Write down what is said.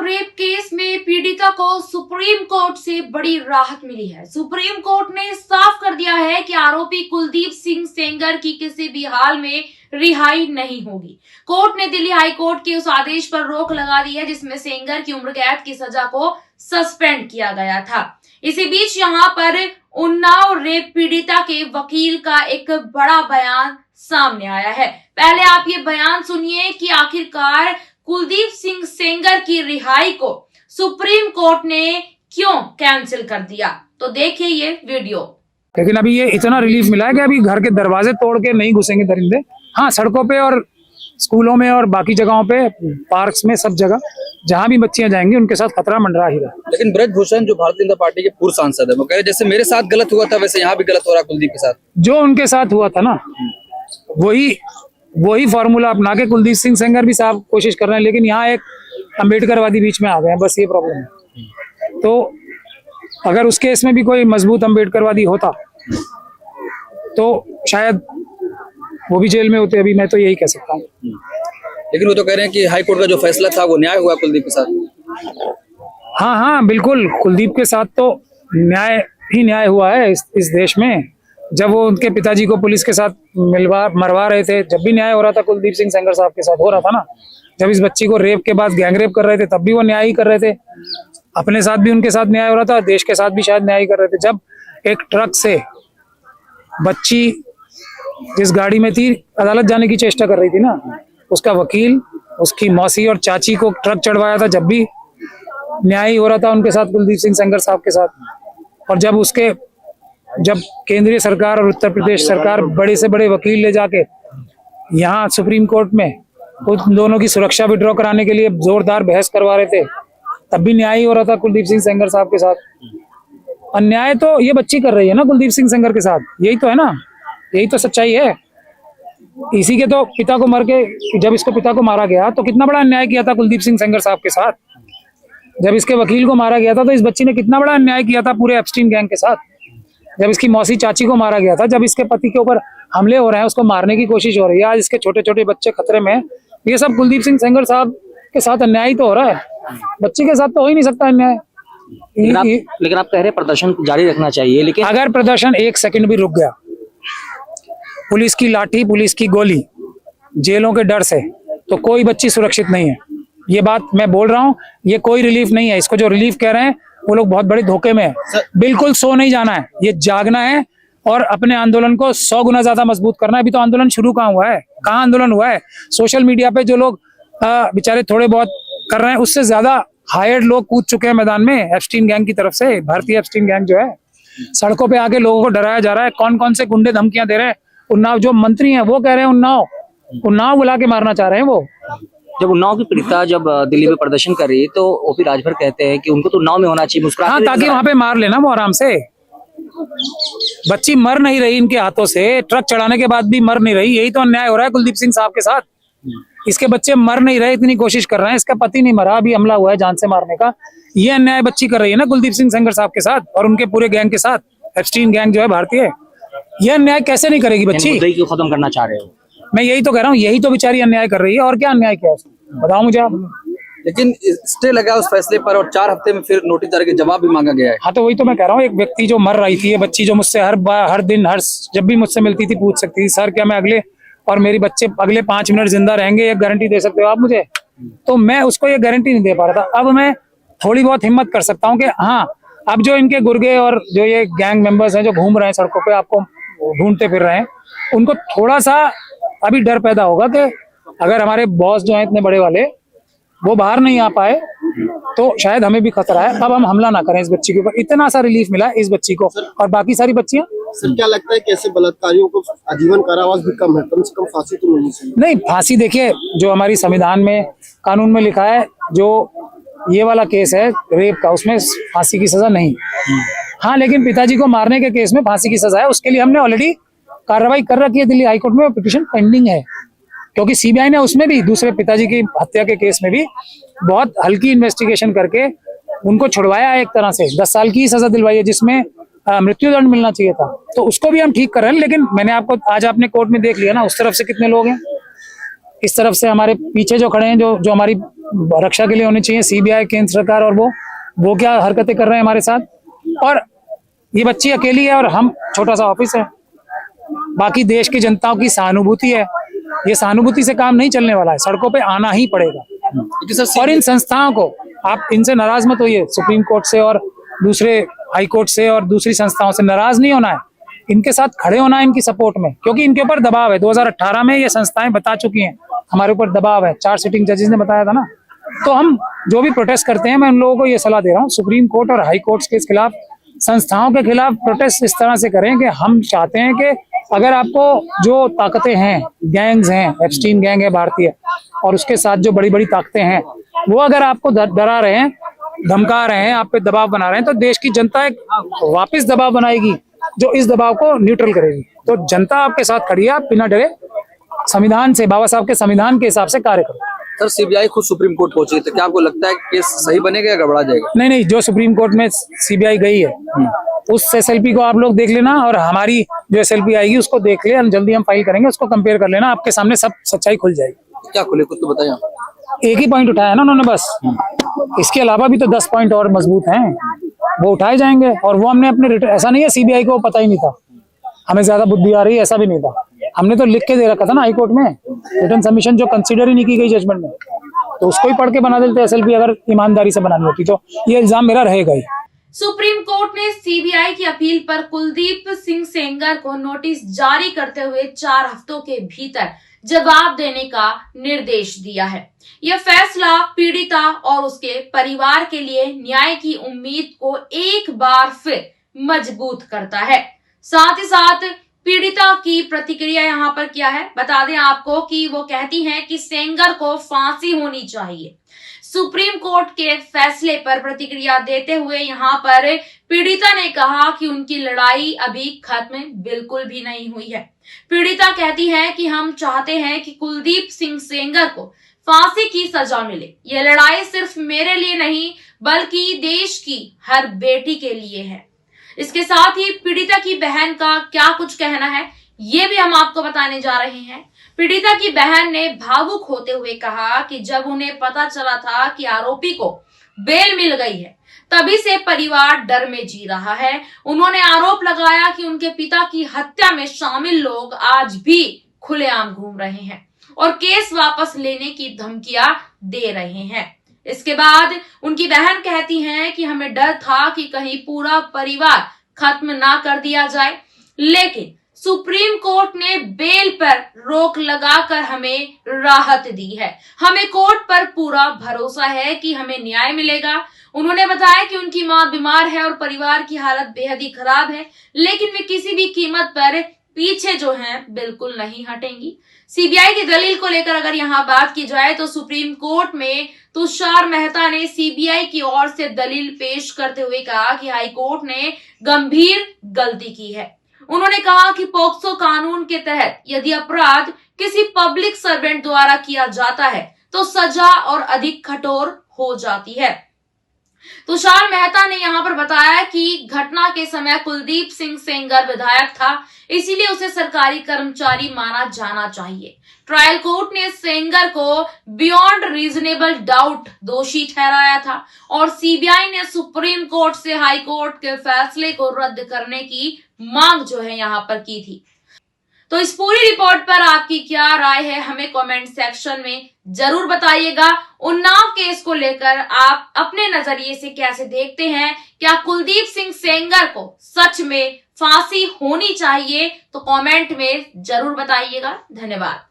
Rape case में पीड़िता को सुप्रीम कोर्ट से बड़ी राहत मिली है। सुप्रीम कोर्ट ने साफ कर दिया है कि आरोपी कुलदीप सिंह सेंगर की किसी भी हाल में रिहाई नहीं होगी। कोर्ट ने दिल्ली हाई कोर्ट के उस आदेश पर रोक लगा दी है जिसमें सेंगर की उम्र कैद की सजा को सस्पेंड किया गया था। इसी बीच यहाँ पर उन्नाव रेप पीड़िता के वकील का एक बड़ा बयान सामने आया है। पहले आप ये बयान सुनिए कि आखिरकार कुलदीप सिंह सेंगर की रिहाई को सुप्रीम कोर्ट ने क्यों कैंसिल कर दिया, तो देखिए ये वीडियो। लेकिन अभी ये इतना रिलीफ मिला है कि अभी घर के दरवाजे तोड़ के नहीं घुसेंगे दरिंदे। हाँ, सड़कों पे और स्कूलों में और बाकी जगहों पे, पार्क्स में, सब जगह जहाँ भी बच्चियां जाएंगी उनके साथ खतरा मंडरा ही रहा। लेकिन ब्रजभूषण जो भारतीय जनता पार्टी के पूर्व सांसद है, वो कह रहे जैसे मेरे साथ गलत हुआ था वैसे यहाँ भी गलत हो रहा है कुलदीप के साथ। जो उनके साथ हुआ था ना, वही फॉर्मूला अपना के कुलदीप सिंह सेंगर भी साहब कोशिश कर रहे हैं, लेकिन यहाँ एक अम्बेडकरवादी बीच में आ गए हैं, बस ये प्रॉब्लम है। तो अगर उस केस में भी कोई मजबूत अम्बेडकरवादी होता तो शायद वो भी जेल में होते। अभी मैं तो यही कह सकता हूँ। लेकिन वो तो कह रहे हैं कि हाई कोर्ट का जो फैसला था वो न्याय हुआ कुलदीप के साथ। हाँ, बिल्कुल, कुलदीप के साथ तो न्याय ही न्याय हुआ है इस देश में। जब वो उनके पिताजी को पुलिस के साथ मरवा रहे थे, जब भी न्याय हो रहा था कुलदीप सिंह सेंगर साहब के साथ हो रहा था ना। जब इस बच्ची को रेप के बाद गैंग रेप कर रहे थे तब भी वो न्याय ही कर रहे थे। अपने साथ भी उनके साथ न्याय हो रहा था, देश के साथ भी शायद न्याय ही कर रहे थे। जब एक ट्रक से बच्ची जिस गाड़ी में थी अदालत जाने की चेष्टा कर रही थी ना, उसका वकील, उसकी मौसी और चाची को ट्रक चढ़वाया था, जब भी न्याय हो रहा था उनके साथ, कुलदीप सिंह सेंगर साहब के साथ। और जब केंद्रीय सरकार और उत्तर प्रदेश सरकार बड़े से बड़े वकील ले जाके यहाँ सुप्रीम कोर्ट में उन दोनों की सुरक्षा विड्रॉ कराने के लिए जोरदार बहस करवा रहे थे, तब भी न्याय हो रहा था कुलदीप सिंह सेंगर साहब के साथ। अन्याय तो ये बच्ची कर रही है ना कुलदीप सिंह सेंगर के साथ, यही तो है ना, यही तो सच्चाई है। इसी के तो पिता को मर के, जब इसको पिता को मारा गया तो कितना बड़ा अन्याय किया था कुलदीप सिंह सेंगर साहब के साथ। जब इसके वकील को मारा गया था तो इस बच्ची ने कितना बड़ा अन्याय किया था पूरे एप्स्टीन गैंग के साथ। जब इसकी मौसी चाची को मारा गया था, जब इसके पति के ऊपर हमले हो रहे हैं, उसको मारने की कोशिश हो रही है, आज इसके छोटे छोटे बच्चे खतरे में, ये सब कुलदीप सिंह सेंगर साहब के साथ अन्याय तो हो रहा है। बच्चे के साथ तो हो ही नहीं सकता अन्याय। लेकिन आप कह रहे प्रदर्शन जारी रखना चाहिए, लेकिन अगर प्रदर्शन एक सेकंड भी रुक गया, पुलिस की लाठी, पुलिस की गोली, जेलों के डर से, तो कोई बच्ची सुरक्षित नहीं है। ये बात मैं बोल रहा हूँ, ये कोई रिलीफ नहीं है। इसको जो रिलीफ कह रहे हैं वो लोग बहुत बड़े धोखे में है। बिल्कुल सो नहीं जाना है, ये जागना है और अपने आंदोलन को 100 गुना ज्यादा मजबूत करना है। अभी तो आंदोलन शुरू कहाँ हुआ है, कहाँ आंदोलन हुआ है। सोशल मीडिया पे जो लोग बेचारे थोड़े बहुत कर रहे हैं, उससे ज्यादा हायर्ड लोग कूद चुके हैं मैदान में एप्स्टीन गैंग की तरफ से। भारतीय एप्स्टीन गैंग जो है, सड़कों पे आके लोगों को डराया जा रहा है। कौन कौन से गुंडे धमकियां दे रहे हैं। उन्नाव जो मंत्री हैं वो कह रहे हैं उन्नाव बुला के मारना चाह रहे हैं वो। जब उन्नाव की पीड़िता जब दिल्ली में प्रदर्शन कर रही है तो ओपी राजभर कहते हैं कि उनको तो उन्नाव में होना चाहिए, मुस्कुराते। हाँ, ताकि वहां पे मार लेना वो आराम से। बच्ची मर नहीं रही इनके हाथों से, ट्रक चढ़ाने के बाद भी मर नहीं रही। यही तो अन्याय हो रहा है कुलदीप सिंह साहब के साथ। इसके बच्चे मर नहीं रहे, इतनी कोशिश कर रहे हैं। इसका पति नहीं मरा, अभी हमला हुआ है जान से मारने का। ये अन्याय बच्ची कर रही है ना कुलदीप सिंह सेंगर साहब के साथ और उनके पूरे गैंग के साथ, एप्स्टीन गैंग जो है भारतीय। ये अन्याय कैसे नहीं करेगी बच्ची? क्यों खत्म करना चाह रहे हो? मैं यही तो कह रहा हूँ, यही तो बेचारी अन्याय कर रही है। और क्या अन्याय किया उसने, बताओ मुझे आप। लेकिन स्टे लगा उस फैसले पर और 4 हफ्ते में फिर नोटिस जारी के जवाब भी मांगा गया है। हाँ, तो वही तो मैं कह रहा हूँ, एक व्यक्ति जो मर रही थी, ये बच्ची जो मुझसे हर दिन जब भी मुझसे मिलती थी पूछ सकती थी, सर क्या मैं अगले और मेरी बच्चे अगले 5 मिनट जिंदा रहेंगे, ये गारंटी दे सकते हो आप मुझे? तो मैं उसको ये गारंटी नहीं दे पा रहा था। अब मैं थोड़ी बहुत हिम्मत कर सकता हूँ कि हाँ, अब जो इनके गुर्गे और जो ये गैंग मेंबर्स हैं जो घूम रहे हैं सड़कों पे, आपको ढूंढते फिर रहे हैं, उनको थोड़ा सा अभी डर पैदा होगा कि अगर हमारे बॉस जो हैं इतने बड़े वाले वो बाहर नहीं आ पाए तो शायद हमें भी खतरा है। अब हम हमला ना करें इस बच्ची के ऊपर। इतना सा रिलीफ मिला इस बच्ची को, और बाकी सारी बच्चियां। सर, क्या लगता है कि ऐसे बलात्कारियों को आजीवन कारावास भी कम है, कम से कम फांसी तो मिलनी चाहिए? नहीं, फांसी देखिए, जो हमारी संविधान में, कानून में लिखा है, जो ये वाला केस है रेप का, उसमें फांसी की सजा नहीं। हाँ, लेकिन पिताजी को मारने के केस में फांसी की सजा है। उसके लिए हमने ऑलरेडी कार्रवाई कर रखी है दिल्ली हाईकोर्ट में, पिटीशन पेंडिंग है। क्योंकि सीबीआई ने उसमें भी, दूसरे पिताजी की हत्या के केस में भी बहुत हल्की इन्वेस्टिगेशन करके उनको छुड़वाया है। एक तरह से 10 साल की सजा दिलवाई है, जिसमें मृत्युदंड मिलना चाहिए था। तो उसको भी हम ठीक कर रहे हैं। लेकिन मैंने आपको आज आपने कोर्ट में देख लिया ना, उस तरफ से कितने लोग हैं, इस तरफ से हमारे पीछे जो खड़े हैं, जो हमारी रक्षा के लिए होनी चाहिए, सीबीआई, केंद्र सरकार, और वो क्या हरकतें कर रहे हैं हमारे साथ। और ये बच्ची अकेली है और हम छोटा सा ऑफिस है, बाकी देश की जनताओं की सहानुभूति है। ये सहानुभूति से काम नहीं चलने वाला है, सड़कों पे आना ही पड़ेगा। और इन संस्थाओं को, आप इनसे नाराज मत होइए, सुप्रीम कोर्ट से और दूसरे हाई कोर्ट से और दूसरी संस्थाओं से नाराज नहीं होना है, इनके साथ खड़े होना है, इनकी सपोर्ट में, क्योंकि इनके ऊपर दबाव है। 2018 में ये संस्थाएं बता चुकी हैं हमारे ऊपर दबाव है, 4 सिटिंग जजेस ने बताया था ना। तो हम जो भी प्रोटेस्ट करते हैं, मैं उन लोगों को ये सलाह दे रहा हूँ, सुप्रीम कोर्ट और हाई कोर्ट के खिलाफ, संस्थाओं के खिलाफ प्रोटेस्ट इस तरह से करें कि हम चाहते हैं कि अगर आपको जो ताकतें हैं, गैंग्स हैं, एप्स्टीन गैंग है भारतीय, और उसके साथ जो बड़ी बड़ी ताकतें हैं, वो अगर आपको डरा रहे हैं, धमका रहे हैं, आप पे दबाव बना रहे हैं, तो देश की जनता एक वापस दबाव बनाएगी जो इस दबाव को न्यूट्रल करेगी। तो जनता आपके साथ खड़ी है, आप बिना डरे संविधान से, बाबा साहब के संविधान के हिसाब से कार्य करो। सर, सीबीआई खुद सुप्रीम कोर्ट पहुंची, तो क्या आपको लगता है केस सही बनेगा या गड़बड़ा जाएगा? नहीं, जो सुप्रीम कोर्ट में सीबीआई गई है, उस एसएलपी को आप लोग देख लेना, और हमारी जो एसएलपी आएगी उसको देख ले, जल्दी हम फाइल करेंगे, उसको कंपेयर कर लेना, आपके सामने सब सच्चाई खुल जाएगी। क्या खुले, कुछ तो बताइए। एक ही पॉइंट उठाया ना उन्होंने बस, इसके अलावा भी तो 10 पॉइंट और मजबूत हैं, वो उठाए जाएंगे। और वो हमने अपने ऐसा नहीं है सीबीआई को पता ही नहीं था, हमें ज्यादा बुद्धि आ रही है, ऐसा भी नहीं था। हमने तो लिख के दे रखा था ना हाई कोर्ट में, रिटन सबमिशन जो कंसीडर ही नहीं की गई जजमेंट में, तो उसको ही पढ़ के बना देते एसएलपी, अगर ईमानदारी से बनानी होती तो ये इल्जाम मेरा रहेगा ही। सुप्रीम कोर्ट ने सीबीआई की अपील पर कुलदीप सिंह सेंगर को नोटिस जारी करते हुए 4 हफ्तों के भीतर जवाब देने का निर्देश दिया है। यह फैसला पीड़िता और उसके परिवार के लिए न्याय की उम्मीद को एक बार फिर मजबूत करता है। साथ ही साथ पीड़िता की प्रतिक्रिया यहाँ पर क्या है बता दें आपको कि वो कहती हैं कि सेंगर को फांसी होनी चाहिए। सुप्रीम कोर्ट के फैसले पर प्रतिक्रिया देते हुए यहाँ पर पीड़िता ने कहा कि उनकी लड़ाई अभी खत्म बिल्कुल भी नहीं हुई है। पीड़िता कहती है कि हम चाहते हैं कि कुलदीप सिंह सेंगर को फांसी की सजा मिले। यह लड़ाई सिर्फ मेरे लिए नहीं बल्कि देश की हर बेटी के लिए है। इसके साथ ही पीड़िता की बहन का क्या कुछ कहना है ये भी हम आपको बताने जा रहे हैं। पीड़िता की बहन ने भावुक होते हुए कहा कि जब उन्हें पता चला था कि आरोपी को बेल मिल गई है, तभी से परिवार डर में जी रहा है। उन्होंने आरोप लगाया कि उनके पिता की हत्या में शामिल लोग आज भी खुलेआम घूम रहे हैं और केस वापस लेने की धमकियां दे रहे हैं। इसके बाद उनकी बहन कहती हैं कि हमें डर था कि कहीं पूरा परिवार खत्म ना कर दिया जाए, लेकिन सुप्रीम कोर्ट ने बेल पर रोक लगाकर हमें राहत दी है। हमें कोर्ट पर पूरा भरोसा है कि हमें न्याय मिलेगा। उन्होंने बताया कि उनकी मां बीमार है और परिवार की हालत बेहद ही खराब है, लेकिन वे किसी भी कीमत पर पीछे जो हैं बिल्कुल नहीं हटेंगी। सीबीआई की दलील को लेकर अगर यहाँ बात की जाए तो सुप्रीम कोर्ट में तुषार मेहता ने सीबीआई की ओर से दलील पेश करते हुए कहा कि हाई कोर्ट ने गंभीर गलती की है। उन्होंने कहा कि पोक्सो कानून के तहत यदि अपराध किसी पब्लिक सर्वेंट द्वारा किया जाता है तो सजा और अधिक कठोर हो जाती है। तुषार मेहता ने यहाँ पर बताया कि घटना के समय कुलदीप सिंह सेंगर विधायक था, इसीलिए उसे सरकारी कर्मचारी माना जाना चाहिए। ट्रायल कोर्ट ने सेंगर को बियॉन्ड रीजनेबल डाउट दोषी ठहराया था और सीबीआई ने सुप्रीम कोर्ट से हाई कोर्ट के फैसले को रद्द करने की मांग जो है यहाँ पर की थी। तो इस पूरी रिपोर्ट पर आपकी क्या राय है हमें कमेंट सेक्शन में जरूर बताइएगा। उन्नाव केस को लेकर आप अपने नजरिए से कैसे देखते हैं? क्या कुलदीप सिंह सेंगर को सच में फांसी होनी चाहिए? तो कमेंट में जरूर बताइएगा। धन्यवाद।